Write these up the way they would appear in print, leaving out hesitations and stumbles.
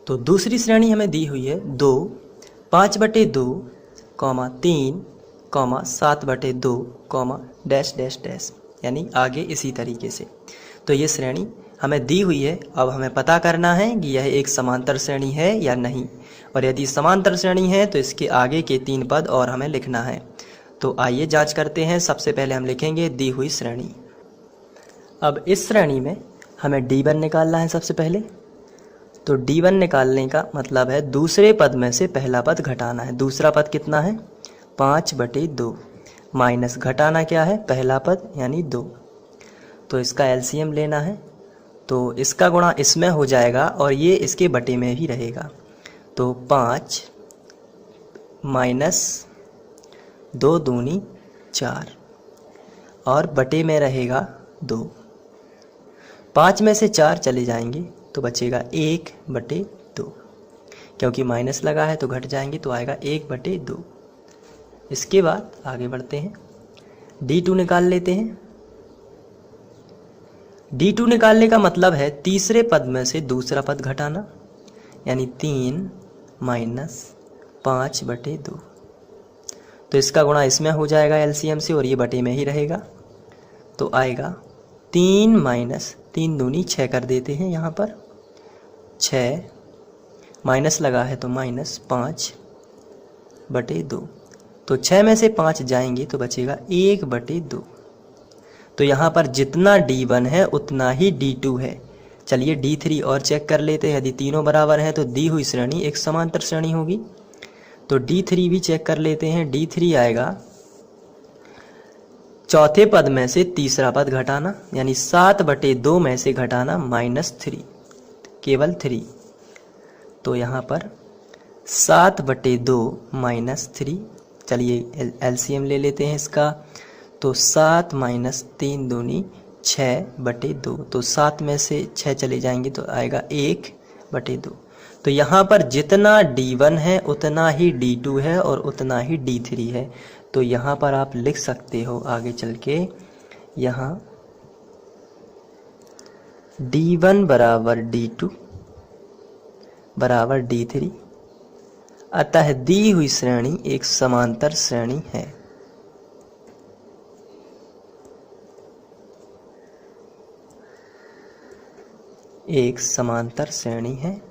तो दूसरी श्रेणी हमें दी हुई है 2, 5/2, 3, 7/2, डैश डैश डैश, यानी आगे इसी तरीके से। तो ये श्रेणी हमें दी हुई है। अब हमें पता करना है कि यह एक समांतर श्रेणी है या नहीं, और यदि समांतर श्रेणी है तो इसके आगे के 3 पद और हमें लिखना है। तो आइए जांच करते हैं। सबसे पहले हम लिखेंगे दी हुई श्रेणी। अब इस श्रेणी में हमें D1 निकालना है सबसे पहले। तो D1 निकालने का मतलब है दूसरे पद में से पहला पद घटाना है। दूसरा पद कितना है? 5/2 माइनस घटाना क्या है? पहला पद यानी 2। तो इसका एलसीएम लेना है, तो इसका गुणा इसमें हो जाएगा और ये इसके बटे में ही रहेगा। तो 5 माइनस 2 दूनी 4 और बटे में रहेगा 2। 5 में से 4 चले जाएंगे तो बचेगा 1/2, क्योंकि माइनस लगा है तो घट जाएंगे तो आएगा 1/2। इसके बाद आगे बढ़ते हैं, D2 निकाल लेते हैं। D2 निकालने का मतलब है तीसरे पद में से दूसरा पद घटाना, यानी 3 माइनस 5/2। तो इसका गुणा इसमें हो जाएगा एलसीएम से और ये बटे में ही रहेगा। तो आएगा 3 माइनस 3 दूनी 6 कर देते हैं यहाँ पर, 6 माइनस लगा है तो माइनस 5/2। तो 6 में से 5 जाएंगे तो बचेगा 1/2। तो यहाँ पर जितना D1 है उतना ही D2 है। चलिए D3 और चेक कर लेते हैं। यदि तीनों बराबर हैं तो दी हुई श्रेणी एक समांतर श्रेणी होगी। तो D3 भी चेक कर लेते हैं। D3 आएगा चौथे पद में से तीसरा पद घटाना, यानी 7/2 में से घटाना -3, केवल 3। तो यहाँ पर 7/2 -3, चलिए एलसीएम ले लेते हैं इसका। तो 7 माइनस 3 दूनी 6/2, तो 7 में से 6 चले जाएंगे तो आएगा 1/2। तो यहाँ पर जितना D1 है उतना ही D2 है और उतना ही D3 है। तो यहाँ पर आप लिख सकते हो आगे चल के, यहाँ D1 बराबर D2 बराबर D3। अतः दी हुई श्रेणी एक समांतर श्रेणी है। एक समांतर श्रेणी है।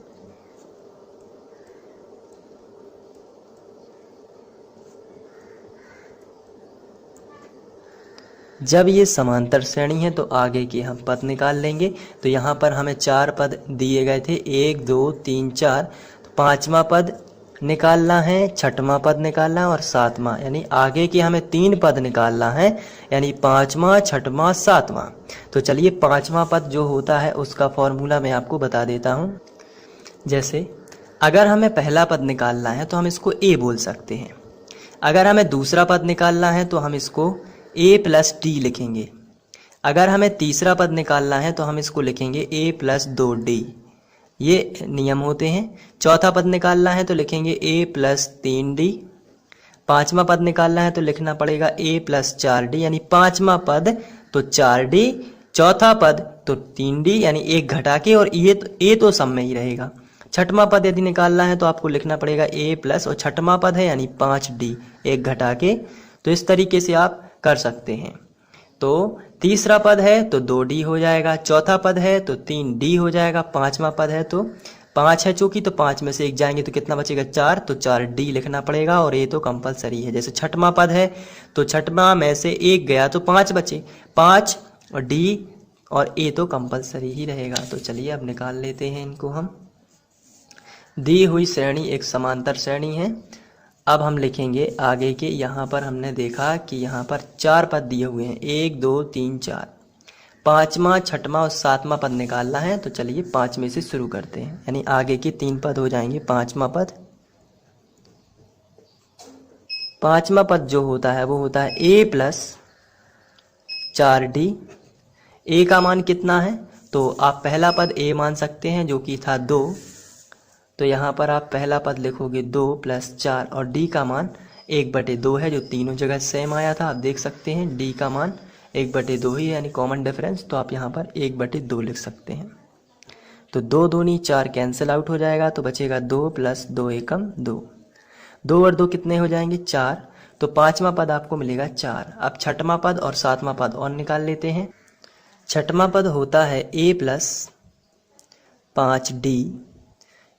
जब ये समांतर श्रेणी है तो आगे के हम पद निकाल लेंगे। तो यहाँ पर हमें 4 पद दिए गए थे, 1 2 3 4। तो 5वां पद निकालना है, 6वां पद निकालना है और 7वां, यानी आगे के हमें 3 पद निकालना है, यानी 5वां 6वां 7वां। तो चलिए 5वां पद जो होता है उसका फॉर्मूला मैं आपको बता देता हूँ। जैसे अगर हमें पहला पद निकालना है तो हम इसको A बोल सकते हैं। अगर हमें दूसरा पद निकालना है तो हम इसको A+D लिखेंगे। अगर हमें तीसरा पद निकालना है तो हम इसको लिखेंगे A+2D। ये नियम होते हैं। चौथा पद निकालना है तो लिखेंगे A+3D। 5वां पद निकालना है तो लिखना पड़ेगा A+4D, यानी 5वां पद तो 4D, चौथा पद तो 3D, यानी 1 घटा के, और ये तो सब में ही रहेगा। 6वां पद यदि निकालना है तो आपको लिखना पड़ेगा A+ और 6वां पद है यानी 5D, 1 घटा के। तो इस तरीके से आप कर सकते हैं। तो तीसरा पद है तो 2D हो जाएगा, चौथा पद है तो 3D हो जाएगा, 5वां पद है तो 5 है चूंकि, तो 5 में से 1 जाएंगे तो कितना बचेगा? 4, तो 4D लिखना पड़ेगा और ये तो कंपलसरी है। जैसे 6वां पद है तो 6वां में से 1 गया तो 5 बचे, 5 और D और A तो कंपलसरी ही रहेगा। तो चलिए अब निकाल लेते हैं इनको हम। दी हुई श्रेणी एक समांतर श्रेणी है। अब हम लिखेंगे आगे के। यहाँ पर हमने देखा कि यहाँ पर 4 पद दिए हुए हैं, 1 2 3 4। 5वां 6वां और 7वां पद निकालना है। तो चलिए 5 में से शुरू करते हैं, यानी आगे के 3 पद हो जाएंगे। 5वां पद, 5वां पद जो होता है वो होता है A+4D। A का मान कितना है? तो आप पहला पद A मान सकते हैं जो कि था 2। तो यहाँ पर आप पहला पद लिखोगे 2 + 4 और D का मान 1/2 है, जो तीनों जगह सेम आया था। आप देख सकते हैं D का मान 1/2 ही है, यानी कॉमन डिफरेंस। तो आप यहाँ पर 1/2 लिख सकते हैं। तो 2 दूनी 4 कैंसिल आउट हो जाएगा, तो बचेगा 2 + 2 एकम 2। 2 और 2 कितने हो जाएंगे 4, तो पांचवा पद आपको मिलेगा 4। अब छठवां पद और सातवां पद और निकाल लेते हैं। छठवां पद होता है a + 5d।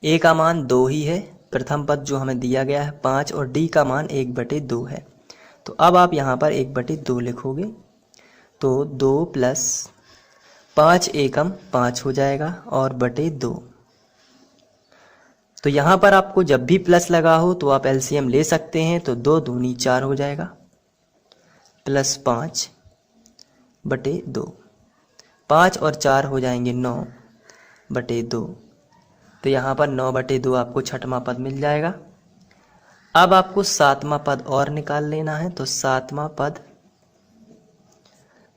a का मान 2 ही है, प्रथम पद जो हमें दिया गया है 5, और d का मान 1/2 है। तो अब आप यहाँ पर 1/2 लिखोगे, तो 2 + 5 एकम 5 हो जाएगा और बटे 2। तो यहाँ पर आपको जब भी प्लस लगा हो तो आप एलसीएम ले सकते हैं, तो 2 दूनी 4 हो जाएगा + 5/2। 5 और 4 हो जाएंगे 9/2। तो यहाँ पर 9/2 आपको छठवां पद मिल जाएगा। अब आपको सातवां पद और निकाल लेना है, तो सातवां पद,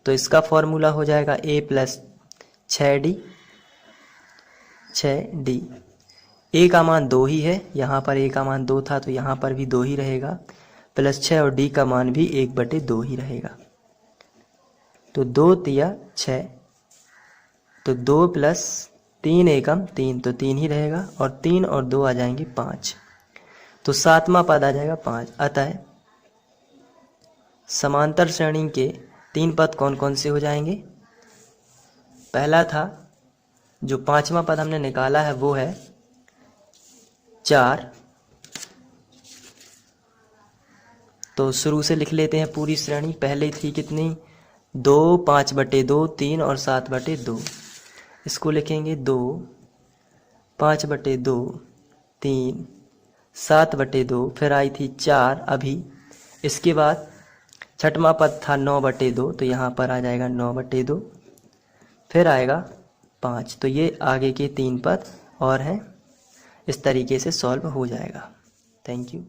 तो इसका फॉर्मूला हो जाएगा a + 6d। 6d, a का मान 2 ही है, यहाँ पर a का मान 2 था तो यहाँ पर भी 2 ही रहेगा, +6 और d का मान भी 1/2 ही रहेगा। तो 2 तिया 6, तो 2 + 3 एकम 3, तो 3 ही रहेगा, और 3 और 2 आ जाएंगे 5। तो सातवां पद आ जाएगा 5। अतः समांतर श्रेणी के 3 पद कौन कौन से हो जाएंगे? पहला था, जो पांचवा पद हमने निकाला है वो है 4। तो शुरू से लिख लेते हैं पूरी श्रेणी। पहले थी कितनी? 2, 5/2, 3 और 7/2। इसको लिखेंगे 2, 5/2, 3, 7/2, फिर आई थी 4 अभी। इसके बाद छठवां पद था 9/2, तो यहाँ पर आ जाएगा 9/2, फिर आएगा 5। तो ये आगे के 3 पद और हैं, इस तरीके से सॉल्व हो जाएगा। Thank you.